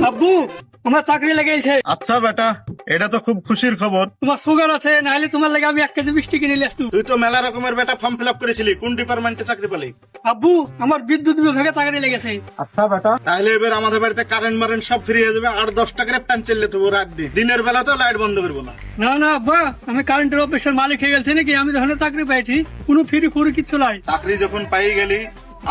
আব্বু, আমার চাকরি লেগেছে। আচ্ছা বেটা, এটা তো খুব খুশির খবর। তোমার সুগার আছে, নাহলে তোমার লেগে আমি 1 কেজি মিষ্টি কিনে নিয়ে আসতুম। তুই তো মেলা রকমের বেটা ফর্ম ফিল আপ করেছিলি, কোন ডিপার্টমেন্টে চাকরি পেলি? আব্বু, আমার বিদ্যুৎ বিভাগে চাকরি লেগেছে। আচ্ছা বেটা, তাহলে এবার আমাদের বাড়িতে কারেন্ট মারেন্ট সব ফ্রি হয়ে যাবে। আর 10 টাকার ফ্যান চাললে তবু রাত দিন, দিনের বেলা তো লাইট বন্ধ করবো না। না না আব্বা, আমি কারেন্টের অফিসের মালিক হয়ে গেছি নাকি? আমি যখন চাকরি পেয়েছি কোনো ফ্রি ফুরি কিচ্ছু নাই। চাকরি যখন পাই গেলি,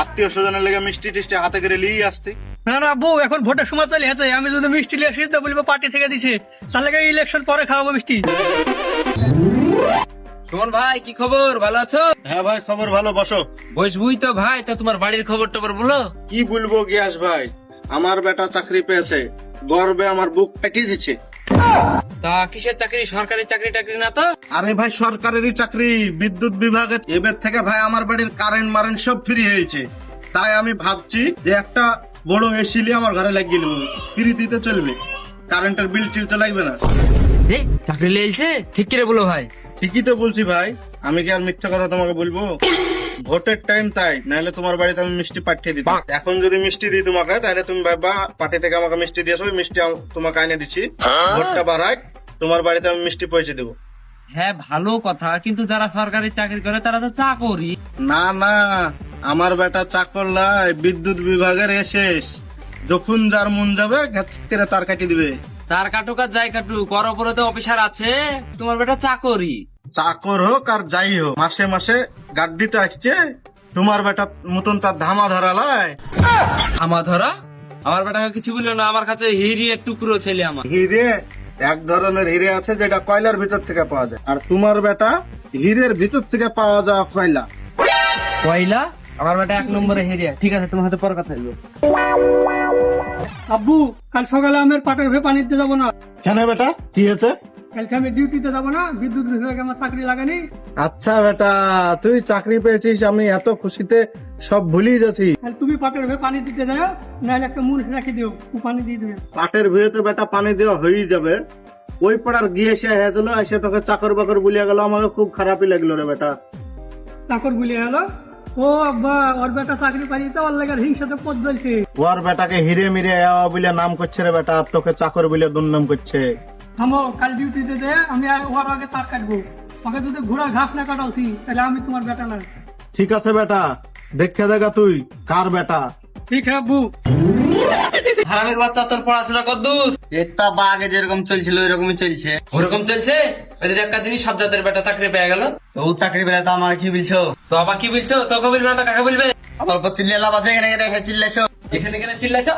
আত্মীয় স্বজনের লেগে মিষ্টি টিষ্টি হাতে করে লিয়ে আসতি। না না আব্বু, এখন ভোটের সময় চলে গেছে। আমি যদি মিষ্টি নিয়ে আসি তো বলবো পার্টি থেকে দিছে, তাহলে ইলেকশন পরে খাওয়াবো মিষ্টি। সুমন ভাই, কি খবর? ভালো আছো? হ্যাঁ ভাই, খবর ভালো, বসো। বসবুই তো ভাই। তা তোমার বাড়ির খবর টবর বলো। কি বলবো গিয়াস ভাই, আমার বেটা চাকরি পেয়েছে, গর্বে আমার বুক পেটিয়ে দিচ্ছে। তা কিসের চাকরি? সরকারি চাকরি টাকরি না তো? আরে ভাই, সরকারেরই চাকরি, বিদ্যুৎ বিভাগে। এবার থেকে ভাই আমার বাড়ির কারেন্ট মারেন্ট সব ফ্রি হয়েছে। তাই আমি ভাবছি যে একটা বড় এসি নিয়ে আমার ঘরে লাগিয়ে নেবো, ফ্রি দিতে চলবে, কারেন্টের বিল টিল তো লাগবে না। এই চাকরি লেলছে ঠিক করে বলো ভাই। ঠিকই তো বলছি ভাই, আমি কি আর মিথ্যা কথা তোমাকে বলবো? ভোটের টাইম তাই, নাহলে তোমার বাড়িতে আমি মিষ্টি পাঠিয়ে দিতাম। এখন যদি মিষ্টি দিই তোমাকে, তাহলে তুমি ভাববা পার্টি থেকে আমাকে মিষ্টি দিয়েছো, ওই মিষ্টি তোমাকে এনে দিচ্ছি। ভোটটা বাড়াই, তোমার বাড়িতে আমি মিষ্টি পৌঁছে দেবো। হ্যাঁ ভালো কথা, কিন্তু যারা সরকারি চাকরি করে তারা তো চাকরি। না না, আমার বেটা চাকর লাই, বিদ্যুৎ বিভাগের এসেস। যখন যার মন যাবে ঘাটে তার কাটি দিবে। তার কাটুক আর যাই কাটুক, ওর উপরে তো অফিসার আছে। তোমার বেটা চাকরি। চাকর হোক আর যাই হোক, মাসে মাসে গাড্ডিতে আসছে। তোমার বেটা মতন তার ধামা ধরালায়। আমার ধরা? আমার বেটাকে কিছু বললো না, আমার কাছে হিরি এক টুকরো ছেলে আমার। হিরে, এক ধরনের হিরে আছে যেটা কয়লার ভিতর থেকে পাওয়া যায়, আর তোমার বেটা হিরের ভিতর থেকে পাওয়া যাওয়া কয়লা। কয়লা? আমার বেটা 1 নম্বরে হিরিয়া। ঠিক আছে, তোমার হাতে পরে কথা বলবো। আব্বু, কাল সকালে আমি পাটের ভে পানি দিতে যাবো না। কেন বেটা, কি হয়েছে? কালকে আমি ডিউটিতে যাবো না, বিদ্যুৎ বিভাগে আমার চাকরি লাগেনি। আচ্ছা বেটা, তুই চাকরি পেয়েছিস, আমি এত খুশিতে সব ভুলিয়ে যাচ্ছি। কাল তুমি পাটের ভে পানি দিতে যাও, নাহলে একটা মুনিশ রাখি দিও, ও পানি দিয়ে দেবে। পাটের ভুঁয়েতে বেটা পানি দেওয়া হয়েই যাবে। ওই পাড়ার গিয়ে সে হেজলো, এসে তোকে চাকর বাকর বলিয়া গেল, আমাকে খুব খারাপই লাগলো রে বেটা। চাকর বলে গেল, ও আব্বা, ওর বেটা চাকরি পাইনি তো ওর লেগে হিংসাতে পথ জ্বলছে। ওর বেটাকে হিরে মিরে বলে নাম করছে রে বেটা, আর তোকে চাকর বলে দুর্নাম করছে। থামো, কাল ডিউটিতে যে আমি ওর আগে তার কাটবো। ওকে যদি ঘোড়া ঘাস না কাটালছি, তাহলে আমি তোমার বেটা না। ঠিক আছে বেটা, দেখে দেখা তুই কার বেটা। ঠিক আছে আব্বু। হারামের বাচ্চা, তোর পড়াশোনা কতদূর? এটা বা আগে যেরকম চলছিল ওইরকমই চলছে। ওরকম চলছে? ওদের একটা দিনই সাজ্জাদের বেটা চাকরি পেয়ে গেল। ও চাকরি পেলে তো আমার কি বলছো? তো আবার কি বলছো? তোকে বলবে না তো কাকে বলবে? অল্প চিল্লে লাভ আছে, এখানে এখানে চিল্লেছো। এখানে চিল্লাইছ?